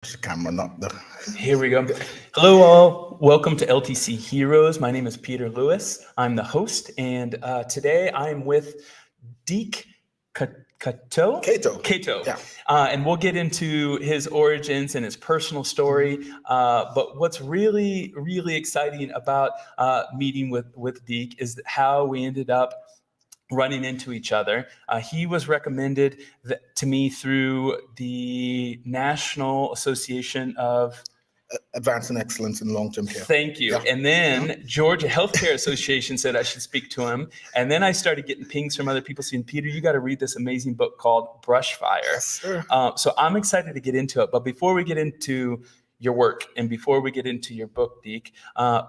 The camera, not the. Here we go. Hello, all. Welcome to LTC Heroes. My name is Peter Lewis. I'm the host, and today I'm with Deke Cateau. Cateau. Yeah. And we'll get into his origins and his personal story. But what's really, really exciting about meeting with Deke is how we ended up running into each other. He was recommended to me through the National Association of Advancing Excellence in Long-Term Care. Thank you. Yeah. And then Georgia Healthcare Association said I should speak to him. And then I started getting pings from other people saying, Peter, you got to read this amazing book called Brushfire. Yes, sir. So I'm excited to get into it. But before we get into your work and before we get into your book, Deke,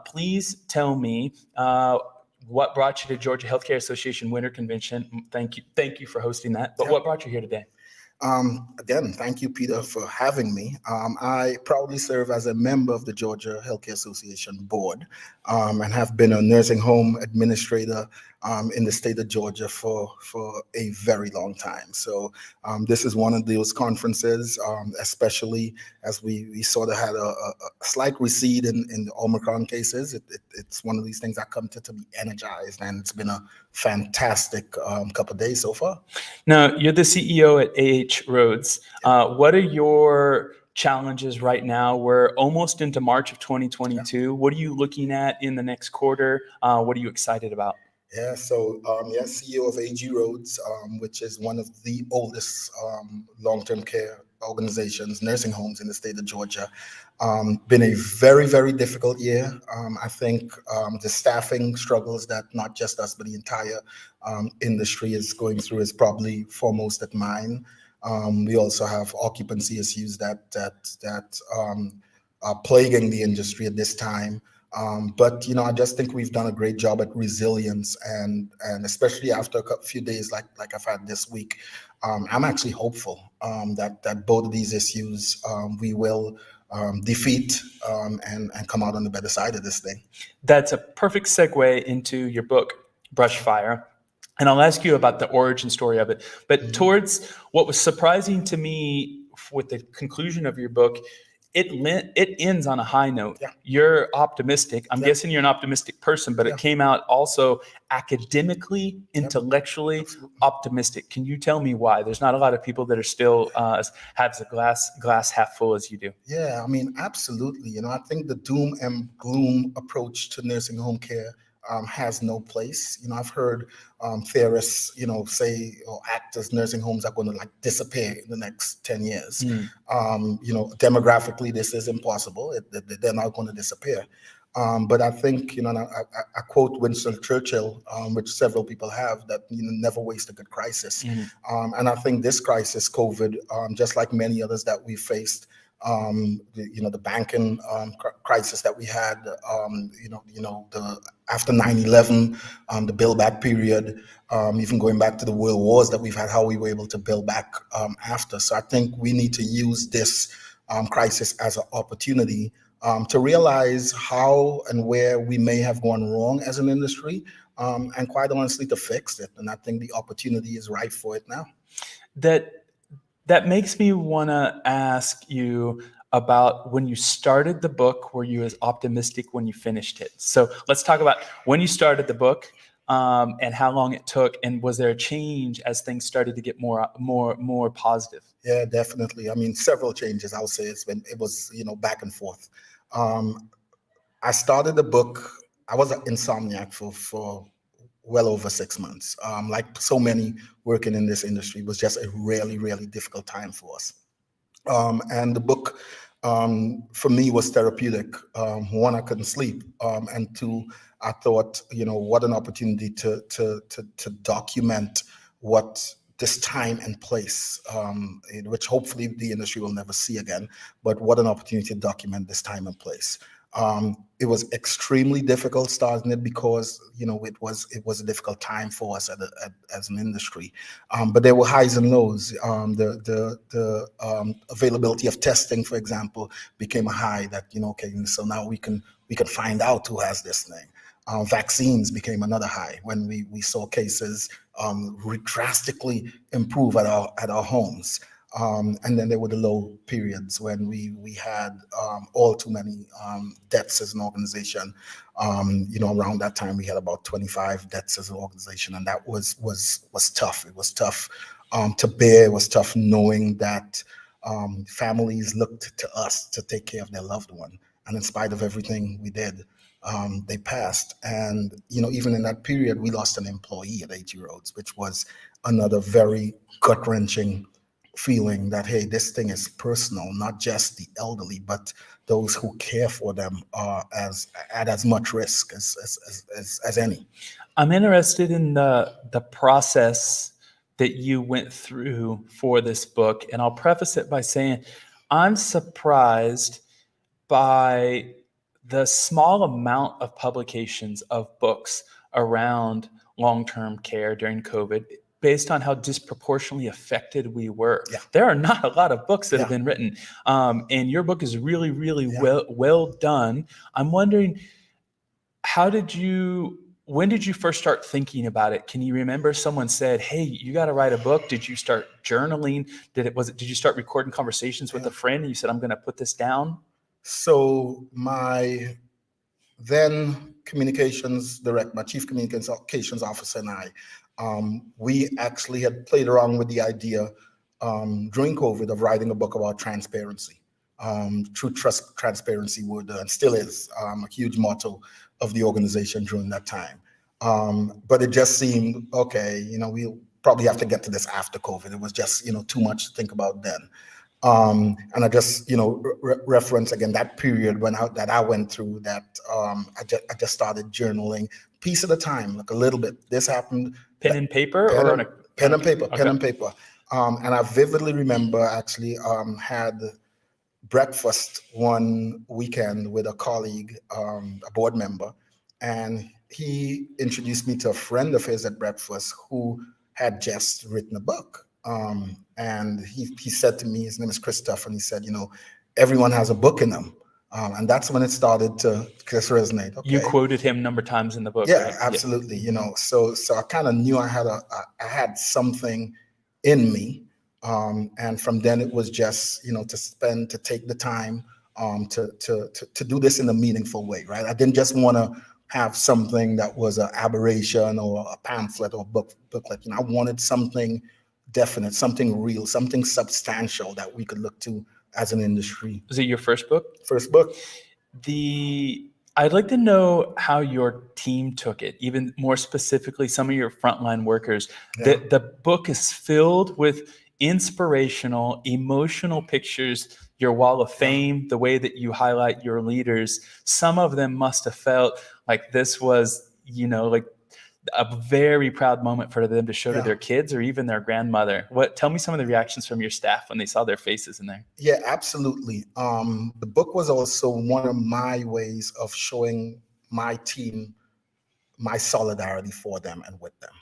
please tell me what brought you to Georgia Healthcare Association Winter Convention. Thank you for hosting that. But what brought you here today? Again, thank you, Peter, for having me. I proudly serve as a member of the Georgia Healthcare Association board and have been a nursing home administrator in the state of Georgia for a very long time. So this is one of those conferences, especially as we sort of had a slight recede in the Omicron cases. It's one of these things I come to be energized, and it's been a fantastic couple of days so far. Now, you're the CEO at Rhodes. What are your challenges right now? We're almost into March of 2022. Yeah. What are you looking at in the next quarter? What are you excited about? Yeah, so CEO of AG Rhodes, which is one of the oldest long-term care organizations, nursing homes in the state of Georgia. Been a very, very difficult year. I think the staffing struggles that not just us, but the entire industry is going through is probably foremost at mine. We also have occupancy issues that are plaguing the industry at this time. But I just think we've done a great job at resilience, and especially after a few days like I've had this week, I'm actually hopeful that both of these issues we will defeat and come out on the better side of this thing. That's a perfect segue into your book, Brushfire. And I'll ask you about the origin story of it. But towards what was surprising to me with the conclusion of your book, it ends on a high note. Yeah. You're optimistic. I'm guessing you're an optimistic person, but it came out also academically, intellectually optimistic. Can you tell me why? There's not a lot of people that are still have the glass half full as you do. Yeah, I mean, absolutely. I think the doom and gloom approach to nursing home care has no place. I've heard theorists, say or act as nursing homes are going to disappear in the next 10 years. Demographically, this is impossible. They're not going to disappear. But I think, I quote Winston Churchill, which several people have, that never waste a good crisis. And I think this crisis, COVID, just like many others that we faced, the banking crisis that we had, the after 9/11, the build back period, even going back to the world wars that we've had, how we were able to build back after. So I think we need to use this crisis as an opportunity to realize how and where we may have gone wrong as an industry, and quite honestly to fix it. And I think the opportunity is right for it now. That makes me want to ask you about when you started the book. Were you as optimistic when you finished it? So let's talk about when you started the book and how long it took, and was there a change as things started to get more positive? Yeah, definitely. I mean, several changes. I would say it was back and forth. I started the book. I was an insomniac for well over 6 months. Like so many working in this industry, it was just a really, really difficult time for us. And the book, for me, was therapeutic. One, I couldn't sleep, and two, I thought, what an opportunity to document what this time and place, which hopefully the industry will never see again. But what an opportunity to document this time and place. It was extremely difficult starting it because it was a difficult time for us as an industry, but there were highs and lows. The availability of testing, for example, became a high that so now we can find out who has this thing. Vaccines became another high when we saw cases drastically improve at our homes. And then there were the low periods when we had all too many deaths as an organization. Around that time we had about 25 deaths as an organization, and that was tough. It was tough to bear. It was tough knowing that families looked to us to take care of their loved one, and in spite of everything we did, they passed. And even in that period, we lost an employee at AT Roads, which was another very gut-wrenching feeling that, hey, this thing is personal. Not just the elderly, but those who care for them are at as much risk as any. I'm interested in the process that you went through for this book, and I'll preface it by saying I'm surprised by the small amount of publications of books around long-term care during COVID, based on how disproportionately affected we were. Yeah. There are not a lot of books that Yeah. have been written, and your book is really, really well done. I'm wondering, when did you first start thinking about it? Can you remember someone said, hey, you got to write a book? Did you start journaling? Did you start recording conversations with a friend and you said, I'm going to put this down? So my then communications director, my chief communications officer, and I, we actually had played around with the idea during COVID of writing a book about transparency. True trust, transparency would and still is a huge motto of the organization during that time. But it just seemed, okay, we'll probably have to get to this after COVID. It was just, too much to think about then. And I just, reference again that period that I went through, that I just started journaling, piece at a time, like a little bit. This happened. Pen and paper, pen and paper, okay. pen and paper. And I vividly remember actually had breakfast one weekend with a colleague, a board member, and he introduced me to a friend of his at breakfast who had just written a book. And he said to me, his name is Christoph, and he said, everyone has a book in them. And that's when it started to just resonate. Okay. You quoted him a number of times in the book, yeah, right? Absolutely. So I kind of knew I had something in me. And from then it was just, to take the time to do this in a meaningful way, right? I didn't just want to have something that was an aberration or a pamphlet or booklet. I wanted something definite, something real, something substantial that we could look to as an industry. Was it your first book? First book. I'd like to know how your team took it, even more specifically, some of your frontline workers. Yeah. The book is filled with inspirational, emotional pictures, your wall of fame, the way that you highlight your leaders. Some of them must have felt like this was, like a very proud moment for them to show to their kids or even their grandmother. Tell me some of the reactions from your staff when they saw their faces in there. Yeah, absolutely. The book was also one of my ways of showing my team my solidarity for them and with them.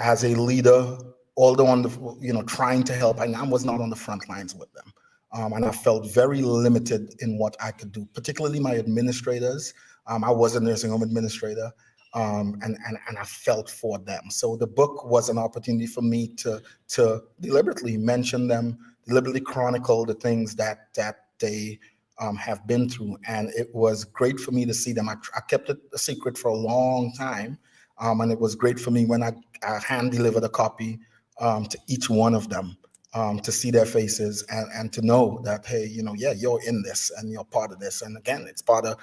As a leader, although on the, trying to help, I was not on the front lines with them. And I felt very limited in what I could do, particularly my administrators. I was a nursing home administrator. And I felt for them. So the book was an opportunity for me to deliberately mention them, deliberately chronicle the things that they have been through. And it was great for me to see them. I kept it a secret for a long time. And it was great for me when I hand delivered a copy to each one of them, to see their faces and to know that, hey, you're in this and you're part of this. And again, it's part of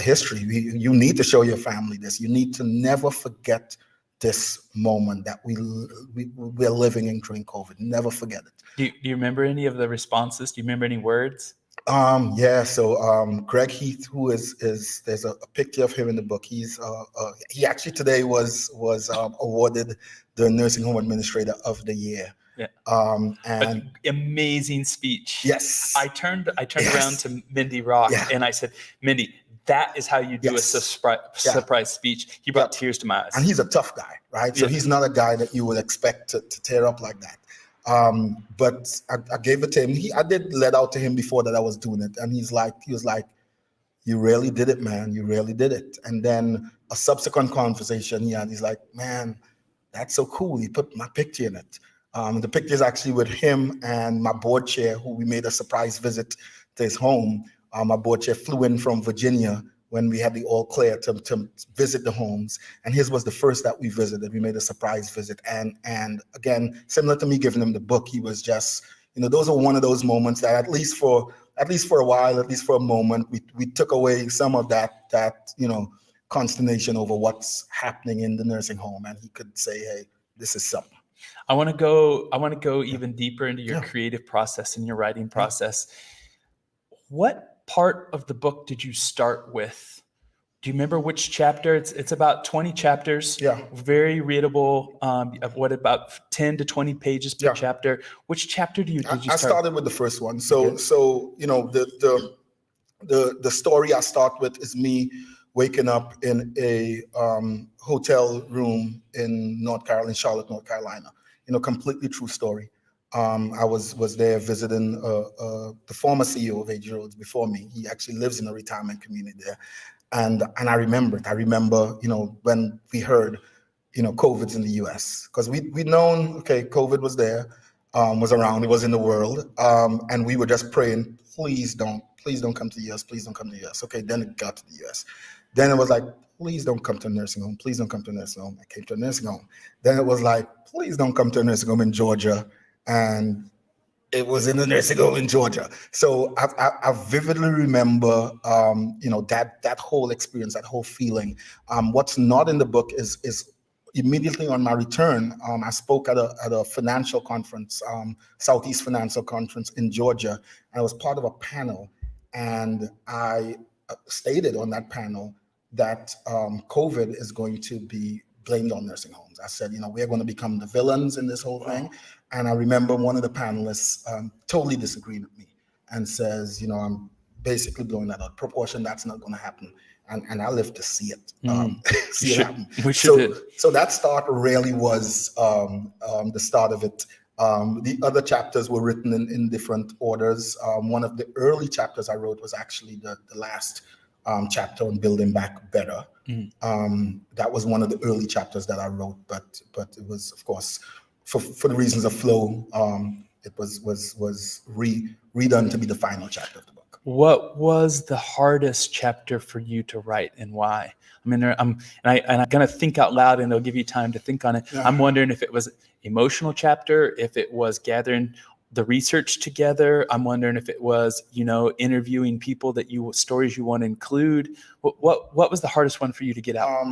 history. You need to show your family this. You need to never forget this moment that we're living in during COVID. Never forget it. Do you remember any of the responses? Do you remember any words? So Greg Heath, who is there's a picture of him in the book. He actually today was awarded the Nursing Home Administrator of the Year. Yeah. And amazing speech. Yes. I turned around to Mindy Rock and I said, Mindy, that is how you do a surprise speach. He brought tears to my eyes. And he's a tough guy, right? So he's not a guy that you would expect to tear up like that. But I gave it to him. I did let out to him before that I was doing it. And he was like, you really did it, man. You really did it. And then a subsequent conversation he's like, man, that's so cool. You put my picture in it. The picture is actually with him and my board chair, who we made a surprise visit to his home. My board chair flew in from Virginia when we had the all clear to visit the homes, and his was the first that we visited. We made a surprise visit, and again, similar to me giving him the book, he was just, those are one of those moments that at least for a while, at least for a moment, we took away some of that consternation over what's happening in the nursing home, and he could say, hey, this is something. I want to go even deeper into your creative process and your writing process. What part of the book did you start with? Do you remember which chapter? It's about 20 chapters. Yeah. Very readable. About 10 to 20 pages per chapter. Which chapter did you start? I started with the first one. So the story I start with is me waking up in a hotel room in Charlotte, North Carolina. Completely true story. I was there visiting the former CEO of LTC Heroes before me. He actually lives in a retirement community there. And I remember when we heard, COVID's in the US, because we'd known, okay, COVID was there, was around, it was in the world. And we were just praying, please don't come to the US, please don't come to the US. Okay, then it got to the US. Then it was like, please don't come to a nursing home, please don't come to a nursing home. I came to a nursing home. Then it was like, please don't come to a nursing home in Georgia. And it was in the nursing home in Georgia. So I vividly remember, that whole experience, that whole feeling. What's not in the book is immediately on my return, I spoke at a financial conference, Southeast Financial Conference in Georgia, and I was part of a panel. And I stated on that panel that COVID is going to be blamed on nursing homes. I said, we're going to become the villains in this whole thing. And I remember one of the panelists totally disagreed with me and says, I'm basically blowing that out of proportion. That's not going to happen. And I lived to see it, it happen. So that start really was the start of it. The other chapters were written in different orders. One of the early chapters I wrote was actually the last chapter on building back better. That was one of the early chapters that I wrote, but it was, of course, for the reasons of flow, it was redone to be the final chapter of the book. What was the hardest chapter for you to write, and why? I mean, I'm gonna think out loud, and they'll give you time to think on it. Yeah. I'm wondering if it was emotional chapter, if it was gathering the research together. I'm wondering if it was, interviewing people stories you want to include. What was the hardest one for you to get out?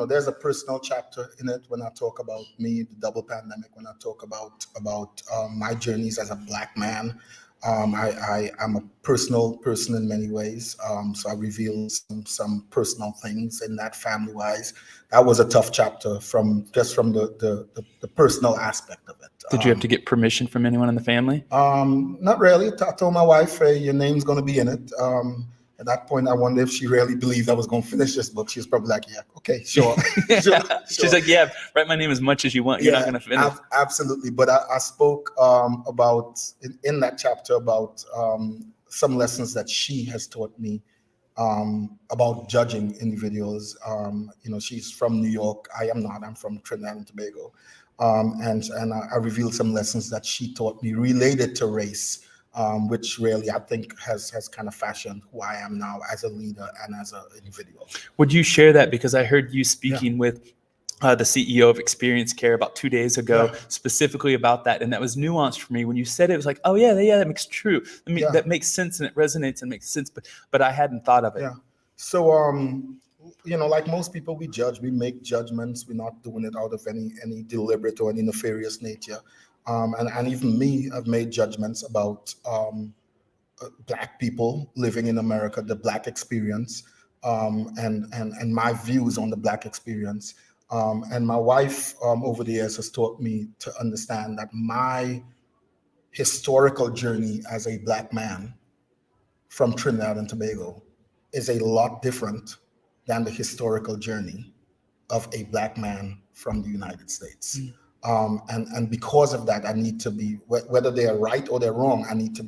There's a personal chapter in it when I talk about me, the double pandemic, when I talk about my journeys as a Black man. I'm a personal person in many ways. So I reveal some personal things in that family-wise. That was a tough chapter from the personal aspect of it. Did you have to get permission from anyone in the family? Not really. I told my wife, hey, your name's going to be in it. At that point, I wonder if she really believed I was going to finish this book. She was probably like, yeah, okay, sure. Sure. She's like, yeah, write my name as much as you want. You're not going to finish. Absolutely. But I spoke about, in that chapter, about some lessons that she has taught me about judging individuals. She's from New York. I am not. I'm from Trinidad and Tobago. And I revealed some lessons that she taught me related to race, which really I think has kind of fashioned who I am now as a leader and as an individual. Would you share that? Because I heard you speaking with the CEO of Experience Care about 2 days ago, specifically about that. And that was nuanced for me. When you said it, it was like, oh yeah, that makes true. That makes sense, and it resonates and makes sense, but I hadn't thought of it. Yeah. So, like most people, we judge, we make judgments. We're not doing it out of any deliberate or any nefarious nature. And even me, I've made judgments about Black people living in America, the Black experience, and my views on the Black experience. And my wife over the years has taught me to understand that my historical journey as a Black man from Trinidad and Tobago is a lot different than the historical journey of a Black man from the United States. And because of that, I need to be, whether they are right or they're wrong, I need to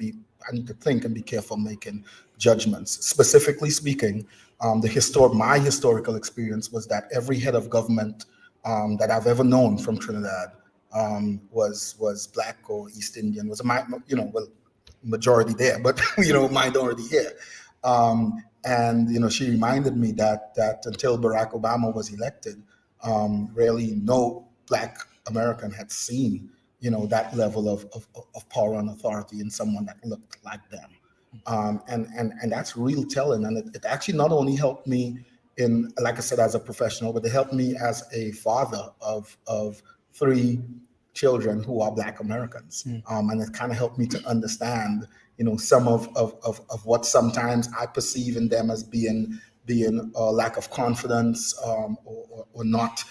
think and be careful making judgments. Specifically speaking, my historical experience was that every head of government that I've ever known from Trinidad was Black or East Indian, was majority there, but minority here. And she reminded me that until Barack Obama was elected, really no Black American had seen that level of power and authority in someone that looked like them. And that's real telling. And it actually not only helped me in, like I said, as a professional, but it helped me as a father of 3 children who are Black Americans. And it kind of helped me to understand, some of what sometimes I perceive in them as being a lack of confidence, or not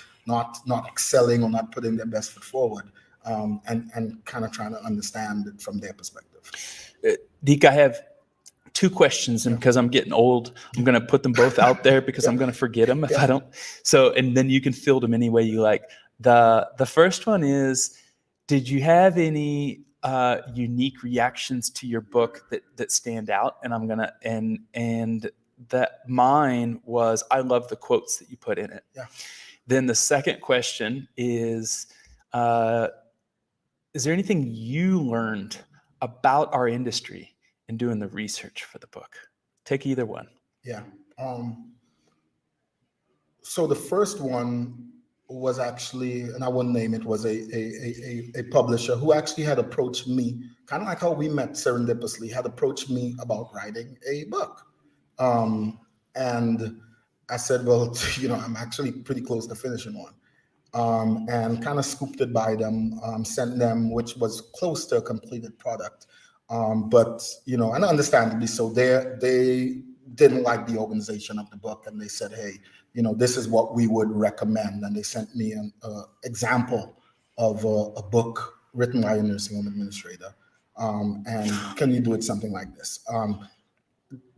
excelling, or not putting their best foot forward, and kind of trying to understand it from their perspective. Deke, I have 2 questions, and because I'm getting old, I'm going to put them both out there because I'm going to forget them if I don't. So, and then you can field them any way you like. The first one is, did you have any unique reactions to your book that stand out? And I'm gonna and that mine was, I love the quotes that you put in it. Yeah. Then the second question is there anything you learned about our industry in doing the research for the book? Take either one. Yeah. So the first one was actually, and I won't name it, was a publisher who actually had approached me, kind of like how we met serendipitously, had approached me about writing a book. And I said, well, I'm actually pretty close to finishing one. And kind of scooped it by them, sent them, which was close to a completed product. But, and understandably so, they didn't like the organization of the book, and they said, hey, this is what we would recommend. And they sent me an example of a book written by a nursing home administrator. And can you do it something like this?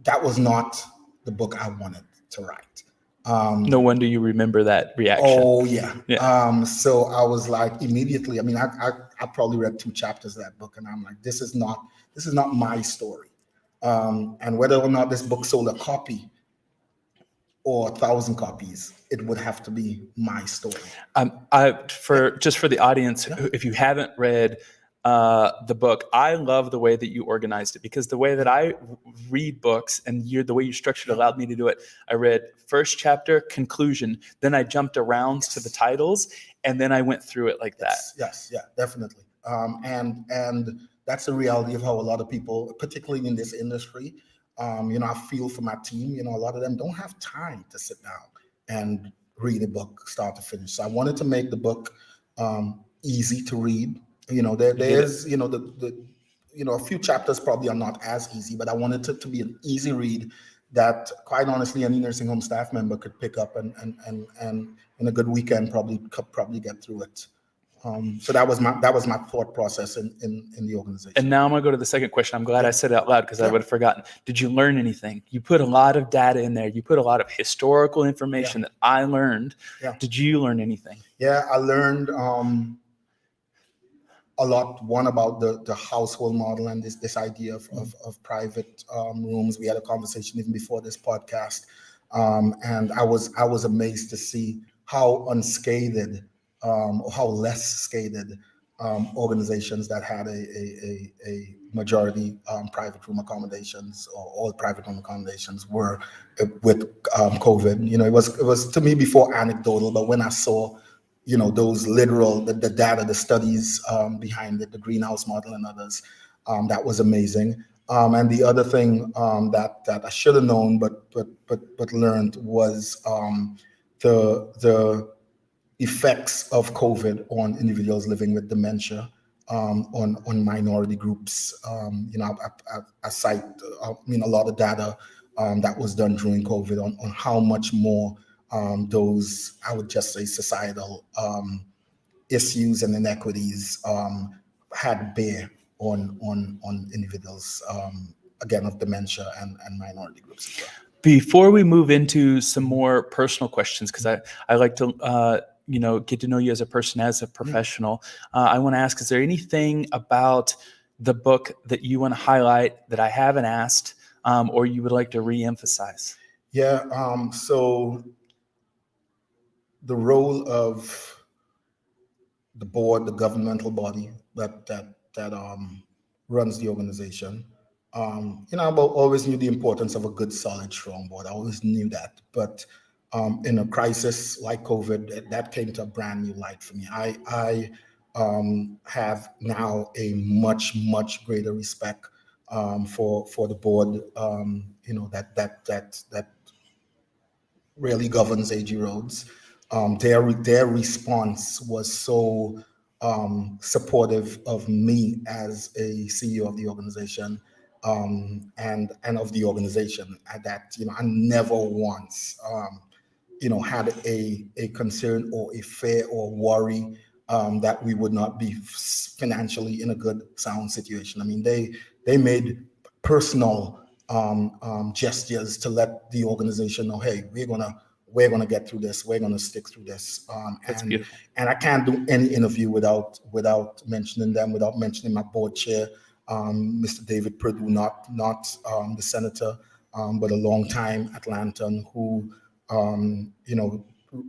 That was not the book I wanted to write. No wonder you remember that reaction. Oh yeah. So I was like, immediately, I mean, I probably read 2 chapters of that book, and I'm like, this is not my story. And whether or not this book sold a copy or 1,000 copies, it would have to be my story. Just for the audience, if you haven't read the book, I love the way that you organized it, because the way that I read books and the way you structured it allowed me to do it. I read first chapter, conclusion, then I jumped around to the titles, and then I went through it like that. Yes, yeah, definitely. And that's the reality of how a lot of people, particularly in this industry, I feel for my team, a lot of them don't have time to sit down and read a book start to finish. So I wanted to make the book easy to read. There's, a few chapters probably are not as easy, but I wanted it to be an easy read that, quite honestly, any nursing home staff member could pick up and in a good weekend probably get through it. So that was my thought process in the organization. And now I'm gonna go to the second question. I'm glad I said it out loud, because I would have forgotten. Did you learn anything? You put a lot of data in there. You put a lot of historical information that I learned. Yeah. Did you learn anything? Yeah, I learned a lot. One, about the household model and this idea of private rooms. We had a conversation even before this podcast, and I was amazed to see how unscathed, or how less scathed organizations that had a majority private room accommodations, or all private room accommodations, were with COVID. It was to me before anecdotal, but when I saw those literal, the data, the studies behind it, the greenhouse model and others, that was amazing. And the other thing that I should have known but learned was the effects of COVID on individuals living with dementia, on minority groups. I cite a lot of data that was done during COVID on how much more those, I would just say, societal issues and inequities had bear on individuals, again, of dementia and minority groups as well. Before we move into some more personal questions, because I like to get to know you as a person, as a professional, I want to ask, is there anything about the book that you want to highlight that I haven't asked, or you would like to re-emphasize? Yeah, so the role of the board, the governmental body that runs the organization. I always knew the importance of a good, solid, strong board. I always knew that. But in a crisis like COVID, that came to a brand new light for me. I have now a much, much greater respect for the board. That really governs AG Roads. Their response was so supportive of me as a CEO of the organization, and of the organization. That I never once had a concern or a fear or worry that we would not be financially in a good, sound situation. I mean, they made personal gestures to let the organization know, hey, we're gonna get through this. We're gonna stick through this. That's beautiful. And I can't do any interview without mentioning them, without mentioning my board chair, Mr. David Perdue, not the senator, but a longtime Atlantan who,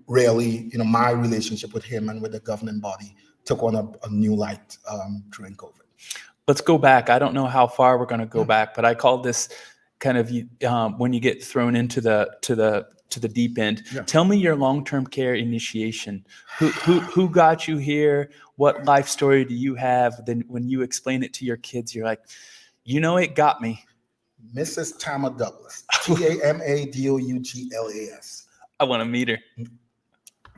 really, my relationship with him and with the governing body took on a new light during COVID. Let's go back. I don't know how far we're going to go back, but I call this kind of when you get thrown into the deep end. Yeah. Tell me your long-term care initiation. Who got you here? What life story do you have? Then when you explain it to your kids, you're like, it got me. Mrs. Tamara Douglas, TamaDouglas. I want to meet her.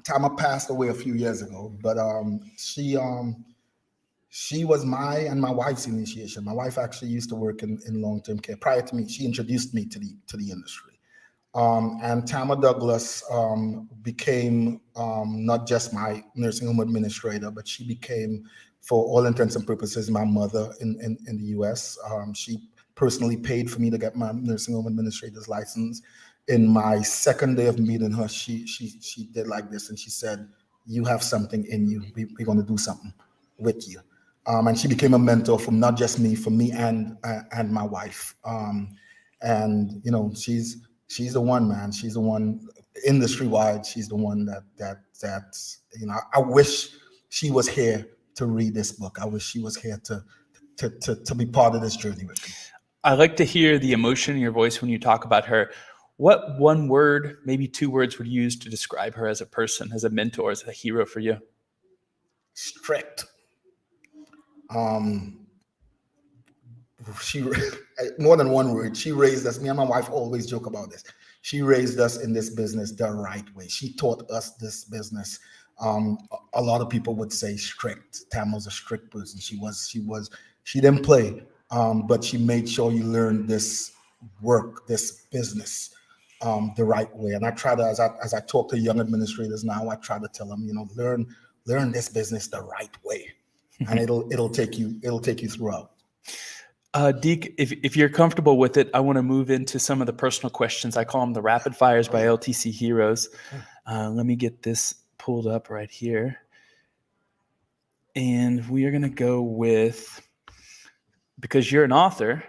Tama passed away a few years ago, but she was my and my wife's initiation. My wife actually used to work in long-term care. Prior to me, she introduced me to the industry. And Tamara Douglas became not just my nursing home administrator, but she became, for all intents and purposes, my mother in the U.S. She personally paid for me to get my nursing home administrator's license. In my second day of meeting her, she did like this, and she said, "You have something in you. We're going to do something with you." And she became a mentor for not just me, for me and my wife. And she's the one, man. She's the one industry wide. She's the one that I wish she was here to read this book. I wish she was here to be part of this journey with me. I like to hear the emotion in your voice when you talk about her. What one word, maybe two words, would you use to describe her as a person, as a mentor, as a hero for you? Strict. She more than one word. She raised us. Me and my wife always joke about this. She raised us in this business the right way. She taught us this business. A lot of people would say strict. Tam was a strict person. She didn't play, but she made sure you learned this work, this business, the right way. And I try to, as I talk to young administrators now, I try to tell them, learn this business the right way, and it'll take you throughout. Deke, if you're comfortable with it, I want to move into some of the personal questions. I call them the rapid fires by LTC Heroes. Let me get this pulled up right here. And we are going to go with, because you're an author,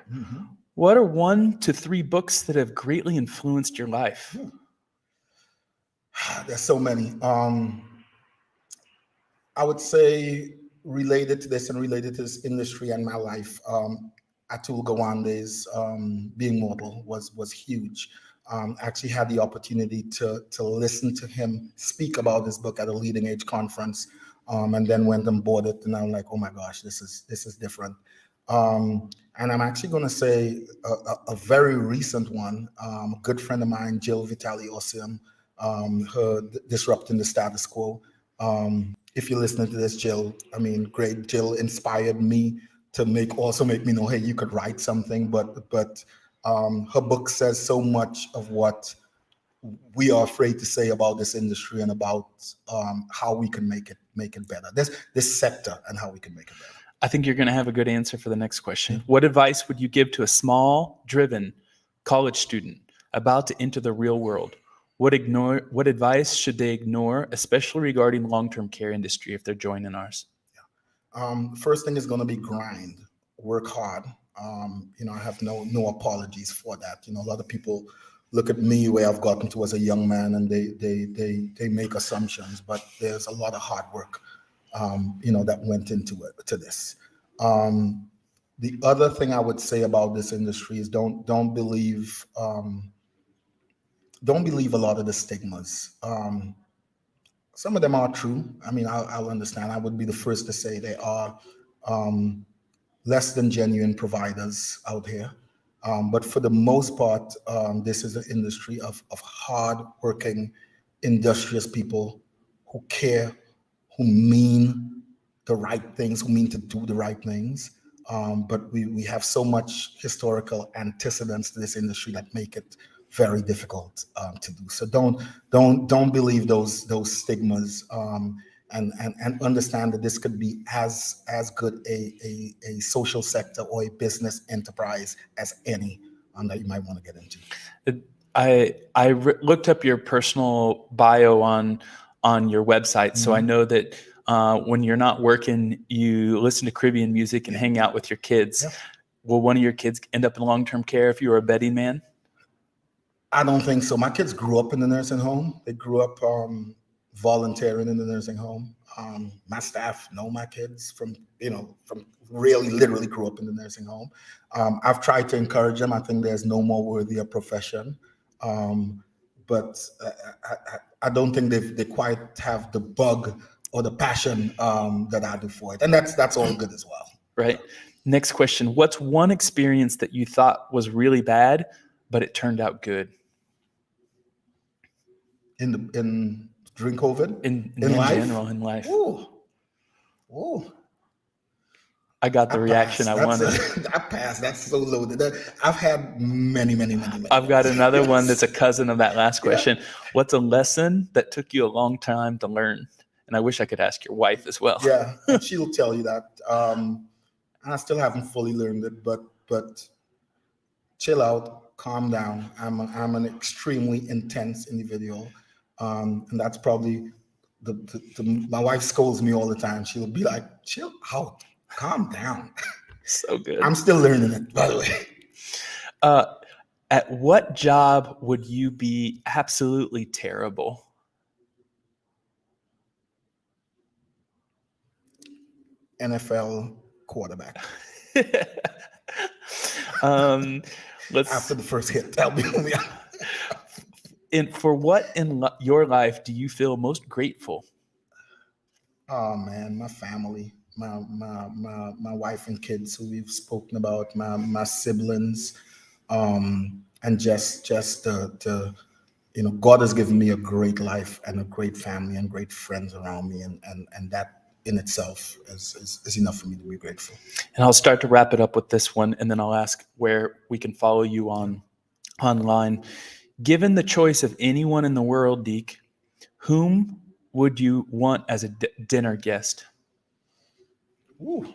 what are 1 to 3 books that have greatly influenced your life? There's so many. I would say related to this and related to this industry and my life, Atul Gawande's Being Mortal was huge. Actually had the opportunity to listen to him speak about this book at a leading age conference, and then went and bought it, and I'm like, oh my gosh, this is different. And I'm actually going to say a very recent one. A good friend of mine, Jill Vitale Osim, her Disrupting the Status Quo. If you're listening to this, Jill, I mean, great. Jill inspired me to make me know, hey, you could write something. But her book says so much of what we are afraid to say about this industry and about how we can make it better. This sector and how we can make it better. I think you're going to have a good answer for the next question. What advice would you give to a small, driven college student about to enter the real world? What advice should they ignore, especially regarding long-term care industry if they're joining ours? First thing is going to be grind, work hard. I have no apologies for that. A lot of people look at me where I've gotten to as a young man, and they make assumptions, but there's a lot of hard work that went into it, to this. The other thing I would say about this industry is don't believe a lot of the stigmas. Some of them are true. I mean, I'll understand. I would be the first to say they are less than genuine providers out here. But for the most part, this is an industry of hard-working, industrious people who care, who mean the right things, who mean to do the right things. But we have so much historical antecedents to this industry that make it very difficult to do. So don't believe those stigmas, and understand that this could be as good a social sector or a business enterprise as any that you might want to get into. I looked up your personal bio on your website, so I know that when you're not working, you listen to Caribbean music and hang out with your kids. Yeah. Will one of your kids end up in long-term care if you were a betting man? I don't think so. My kids grew up in the nursing home. They grew up volunteering in the nursing home. My staff know my kids from really literally grew up in the nursing home. I've tried to encourage them. I think there's no more worthy a profession. But I don't think they quite have the bug or the passion that I do for it. And that's all good as well. Right. Next question. What's one experience that you thought was really bad, but it turned out good? During COVID? In life? general, in life. Ooh. I got the reaction I wanted. I passed. That's so loaded. I've had many. I've got another one that's a cousin of that last question. Yeah. What's a lesson that took you a long time to learn? And I wish I could ask your wife as well. Yeah, she'll tell you that. I still haven't fully learned it, but chill out, calm down. I'm an extremely intense individual, and that's probably my wife scolds me all the time. She'll be like, "Chill out, calm down." So good. I'm still learning it, by the way. At what job would you be absolutely terrible? NFL quarterback. After the first hit, that'll be for what in your life do you feel most grateful? Oh man, my family, my wife and kids who we've spoken about, my siblings, and just the God has given me a great life and a great family and great friends around me, and that in itself is enough for me to be grateful. And I'll start to wrap it up with this one, and then I'll ask where we can follow you online. Given the choice of anyone in the world, Deke, whom would you want as a dinner guest? Ooh.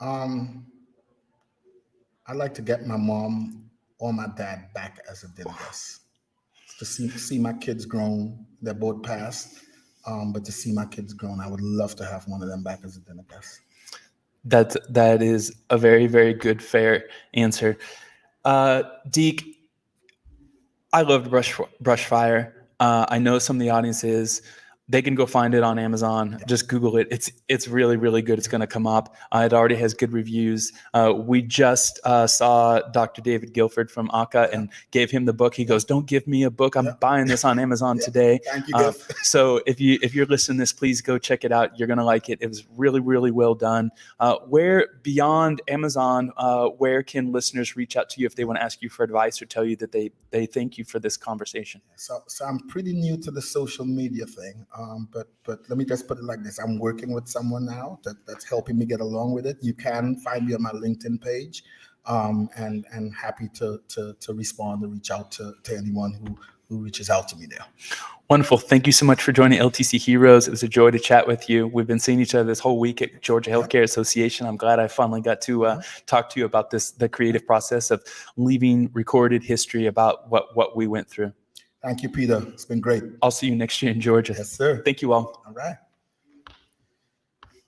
I'd like to get my mom or my dad back as a dinner guest. To see my kids grown. They're both passed, but to see my kids grown, I would love to have one of them back as a dinner guest. That is a very, very good, fair answer. Deke, I loved Brushfire. I know some of the audience they can go find it on Amazon. Yeah. Just Google it. It's really, really good. It's going to come up. It already has good reviews. We just saw Dr. David Guilford from ACA and gave him the book. He goes, "Don't give me a book. I'm buying this on Amazon today." Thank you, Giff. So if you're listening to this, please go check it out. You're going to like it. It was really, really well done. Where beyond Amazon, where can listeners reach out to you if they want to ask you for advice or tell you that they thank you for this conversation? So I'm pretty new to the social media thing. But let me just put it like this. I'm working with someone now that's helping me get along with it. You can find me on my LinkedIn page, and happy to respond and reach out to anyone who reaches out to me there. Wonderful. Thank you so much for joining LTC Heroes. It was a joy to chat with you. We've been seeing each other this whole week at Georgia Healthcare Association. I'm glad I finally got to talk to you about the creative process of leaving recorded history about what we went through. Thank you, Peter. It's been great. I'll see you next year in Georgia. Yes, sir. Thank you all. All right.